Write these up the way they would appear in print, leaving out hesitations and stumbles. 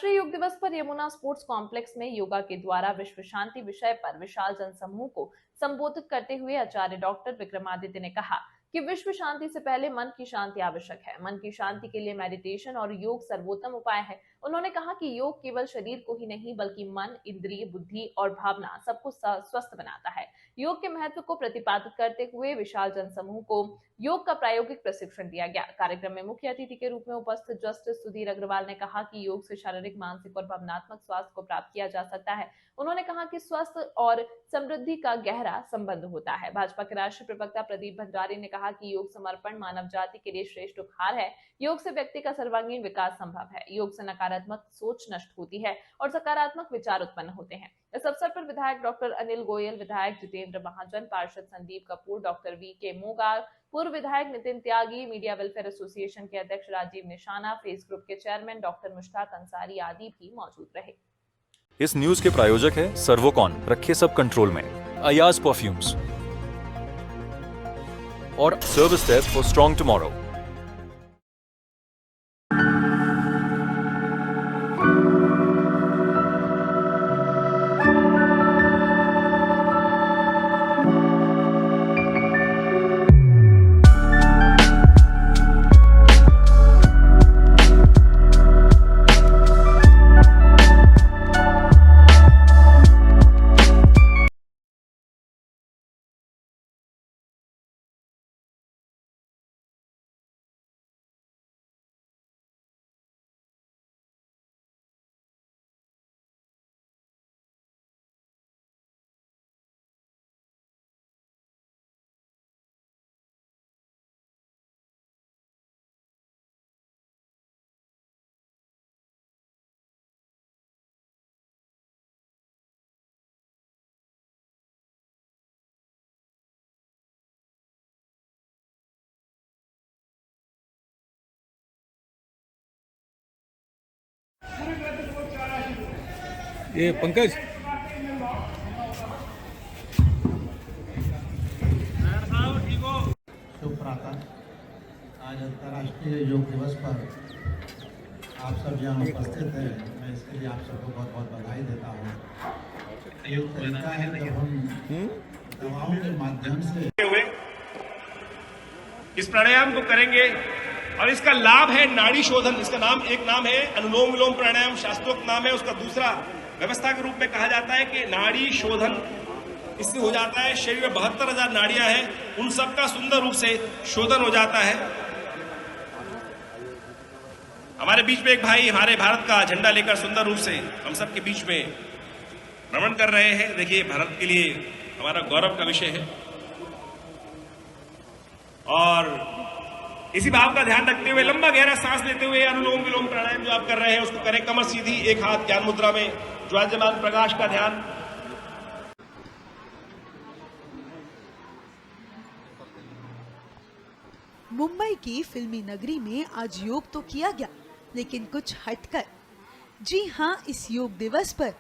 अंतर्राष्ट्रीय योग दिवस पर यमुना स्पोर्ट्स कॉम्प्लेक्स में योगा के द्वारा विश्व शांति विषय पर विशाल जनसमूह को संबोधित करते हुए आचार्य डॉक्टर विक्रमादित्य ने कहा कि विश्व शांति से पहले मन की शांति आवश्यक है। मन की शांति के लिए मेडिटेशन और योग सर्वोत्तम उपाय है। उन्होंने कहा कि योग केवल शरीर को ही नहीं बल्कि मन, इंद्रिय, बुद्धि और भावना सबको स्वस्थ बनाता है। योग के महत्व को प्रतिपादित करते हुए विशाल जनसमूह को योग का प्रायोगिक प्रशिक्षण दिया गया। कार्यक्रम में मुख्य अतिथि के रूप में उपस्थित जस्टिस सुधीर अग्रवाल ने कहा कि योग से शारीरिक, मानसिक और भावनात्मक स्वास्थ्य को प्राप्त किया जा सकता है। उन्होंने कहा कि स्वास्थ्य और समृद्धि का गहरा संबंध होता है। भाजपा के राष्ट्रीय प्रवक्ता प्रदीप भंडारी ने कहा कि योग समर्पण मानव जाति के लिए श्रेष्ठ उपहार है। योग से व्यक्ति का सर्वांगीण विकास संभव है। योग से नकारात्मक सोच नष्ट होती है और सकारात्मक विचार उत्पन्न होते हैं। इस अवसर पर विधायक डॉक्टर अनिल गोयल, विधायक जितेंद्र महाजन, पार्षद संदीप कपूर, डॉक्टर वी.के. मोगा, पूर्व विधायक नितिन त्यागी, मीडिया वेलफेयर एसोसिएशन के अध्यक्ष राजीव निशाना, फेस ग्रुप के चेयरमैन डॉक्टर मुश्ताक अंसारी आदि भी मौजूद रहे। इस न्यूज के प्रायोजक है सर्वोकॉन, रखे सब कंट्रोल में, अयाज परफ्यूम्स और service desk for strong tomorrow. ये पंकज शुभ प्रातः। आज अंतर्राष्ट्रीय योग दिवस पर आप सब यहाँ उपस्थित हैं, मैं इसके लिए आप सबको बहुत बहुत बधाई देता हूँ। एक तरीका है जब हम दवाओं के माध्यम से इस प्राणायाम को करेंगे और इसका लाभ है नाड़ी शोधन। इसका नाम, एक नाम है अनुलोम विलोम प्राणायाम, शास्त्रोक्त नाम है उसका। दूसरा व्यवस्था के रूप में कहा जाता है कि नाड़ी शोधन इससे हो जाता है। शरीर में 72,000 नाड़ियां हैं, उन सबका सुंदर रूप से शोधन हो जाता है। हमारे बीच में एक भाई हमारे भारत का झंडा लेकर सुंदर रूप से हम सबके बीच में भ्रमण कर रहे हैं। देखिए, भारत के लिए हमारा गौरव का विषय है और इसी भाव का ध्यान रखते हुए लंबा गहरा सांस लेते हुए अनुलोम विलोम प्राणायाम जो आप कर रहे हैं उसको करें। कमर सीधी, एक हाथ ज्ञान मुद्रा में, ज्वाज्यमान प्रकाश का ध्यान। मुंबई की फिल्मी नगरी में आज योग तो किया गया, लेकिन कुछ हटकर। जी हाँ, इस योग दिवस पर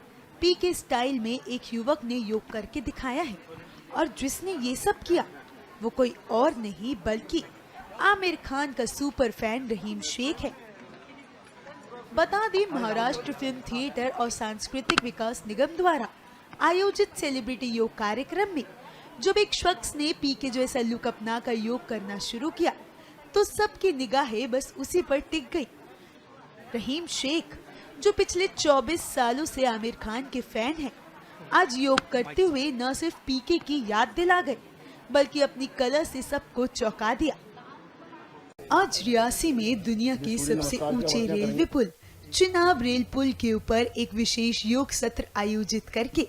पीके स्टाइल में एक युवक ने योग करके दिखाया है और जिसने ये सब किया वो कोई और नहीं बल्कि आमिर खान का सुपर फैन रहीम शेख है। बता दें, महाराष्ट्र फिल्म थिएटर और सांस्कृतिक विकास निगम द्वारा आयोजित सेलिब्रिटी योग कार्यक्रम में जब एक शख्स ने पीके जैसा लुक अपनाकर योग करना शुरू किया तो सबकी निगाहें बस उसी पर टिक गई। रहीम शेख, जो पिछले 24 सालों से आमिर खान के फैन हैं, आज योग करते हुए न सिर्फ पीके की याद दिला गए बल्कि अपनी कला से सबको चौंका दिया। आज रियासी में दुनिया के सबसे ऊंचे रेलवे पुल चिनाब रेल पुल के ऊपर एक विशेष योग सत्र आयोजित करके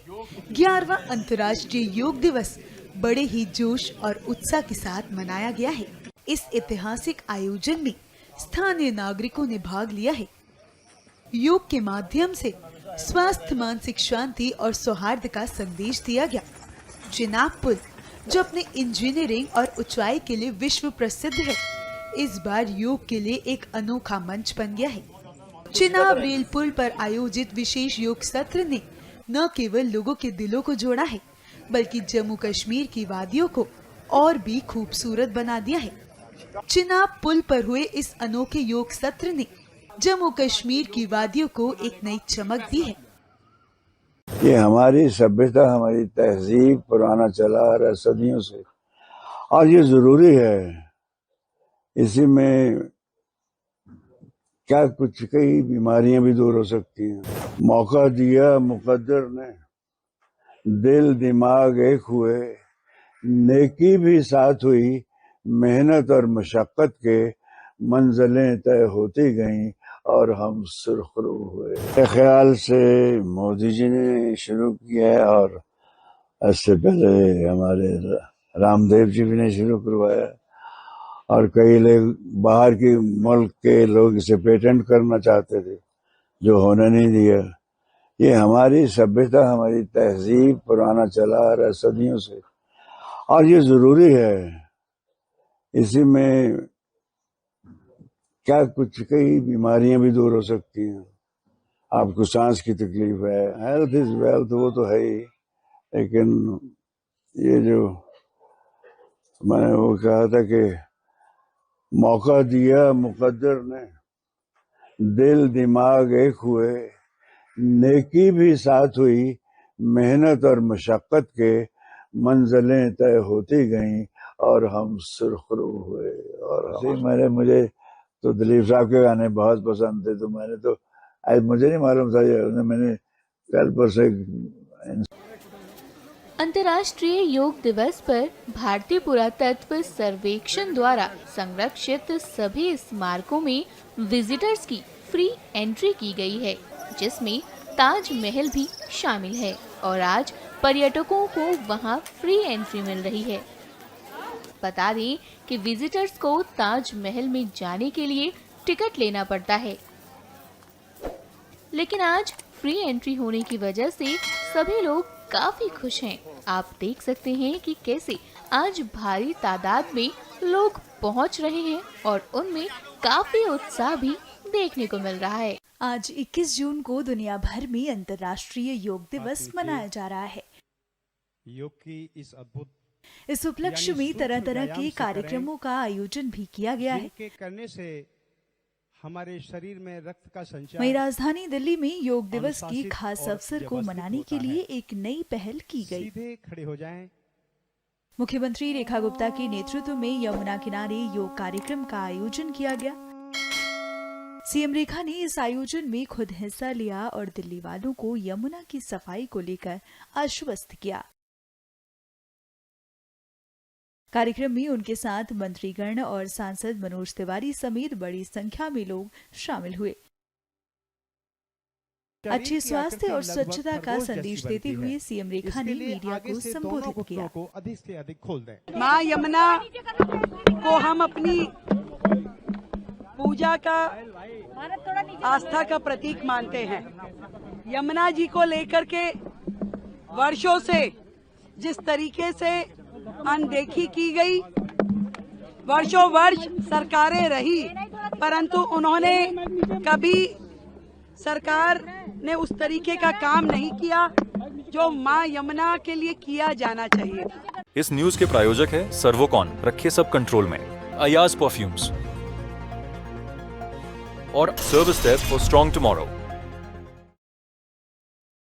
11वां अंतर्राष्ट्रीय योग दिवस बड़े ही जोश और उत्साह के साथ मनाया गया है। इस ऐतिहासिक आयोजन में स्थानीय नागरिकों ने भाग लिया है। योग के माध्यम से स्वास्थ्य, मानसिक शांति और सौहार्द का संदेश दिया गया। चिनाब पुल, जो अपने इंजीनियरिंग और ऊंचाई के लिए विश्व प्रसिद्ध है, इस बार योग के लिए एक अनोखा मंच बन गया है। चिनाब रेल पुल पर आयोजित विशेष योग सत्र ने न केवल लोगों के दिलों को जोड़ा है बल्कि जम्मू कश्मीर की वादियों को और भी खूबसूरत बना दिया है। चिनाब पुल पर हुए इस अनोखे योग सत्र ने जम्मू कश्मीर की वादियों को एक नई चमक दी है। ये हमारी सभ्यता, हमारी तहजीब पुराना चला आ रहा है सदियों से, और ये जरूरी है। इसी में क्या कुछ कई बीमारियां भी दूर हो सकती हैं। मौका दिया मुकद्दर ने, दिल दिमाग एक हुए, नेकी भी साथ हुई, मेहनत और मशक्कत के मंजिलें तय होती गईं और हम सुरखरू हुए। मेरे ख्याल से मोदी जी ने शुरू किया है, और इससे पहले हमारे रामदेव जी भी ने शुरू करवाया, और कई लोग बाहर के मुल्क के लोग इसे पेटेंट करना चाहते थे, जो होने नहीं दिया। ये हमारी सभ्यता, हमारी तहजीब पुराना चला आ रहा है सदियों से, और ये जरूरी है। इसी में क्या कुछ कई बीमारियां भी दूर हो सकती हैं। आपको सांस की तकलीफ है, हेल्थ इज वेल्थ, वो तो है ही, लेकिन ये जो मैंने वो कहा था कि मौका दिया मुकद्दर ने, दिल दिमाग एक हुए, नेकी भी साथ हुई, मेहनत और मशक्कत के मंजिलें तय होती गईं और हम सुरखरू हुए। और मुझे तो दिलीप साहब के गाने बहुत पसंद थे, तो मैंने तो आज मुझे नहीं मालूम था, मैंने कल परसों। अंतर्राष्ट्रीय योग दिवस पर भारतीय पुरातत्व सर्वेक्षण द्वारा संरक्षित सभी स्मारकों में विजिटर्स की फ्री एंट्री की गई है, जिसमें ताजमहल भी शामिल है, और आज पर्यटकों को वहां फ्री एंट्री मिल रही है। बता दें कि विजिटर्स को ताजमहल में जाने के लिए टिकट लेना पड़ता है, लेकिन आज फ्री एंट्री होने की वजह से सभी लोग काफी खुश हैं। आप देख सकते हैं कि कैसे आज भारी तादाद में लोग पहुंच रहे हैं और उनमें काफी उत्साह भी देखने को मिल रहा है। आज 21 जून को दुनिया भर में अंतर्राष्ट्रीय योग दिवस मनाया जा रहा है। योग की इस अद्भुत इस उपलक्ष्य में तरह तरह के कार्यक्रमों का आयोजन भी किया गया है। करने से हमारे शरीर में रक्त का संचार। वहीं राजधानी दिल्ली में योग दिवस की खास अवसर को मनाने के लिए एक नई पहल की गई। सीधे खड़े हो जाएं। मुख्यमंत्री रेखा गुप्ता के नेतृत्व में यमुना किनारे योग कार्यक्रम का आयोजन किया गया। सीएम रेखा ने इस आयोजन में खुद हिस्सा लिया और दिल्ली वालों को यमुना की सफाई को लेकर आश्वस्त किया। कार्यक्रम में उनके साथ मंत्रीगण और सांसद मनोज तिवारी समेत बड़ी संख्या में लोग शामिल हुए। अच्छे स्वास्थ्य और स्वच्छता का संदेश देते हुए सीएम रेखा ने मीडिया को संबोधित किया। अधिक से अधिक खोल दें। मां यमुना को हम अपनी पूजा का, आस्था का प्रतीक मानते हैं। यमुना जी को लेकर के वर्षों से जिस तरीके से अनदेखी की गई, वर्षों वर्ष सरकारें रही, परंतु उन्होंने कभी, सरकार ने उस तरीके का काम नहीं किया जो मां यमुना के लिए किया जाना चाहिए। इस न्यूज के प्रायोजक है सर्वोकॉन, रखे सब कंट्रोल में, अयाज परफ्यूम्स और service desk for strong tomorrow.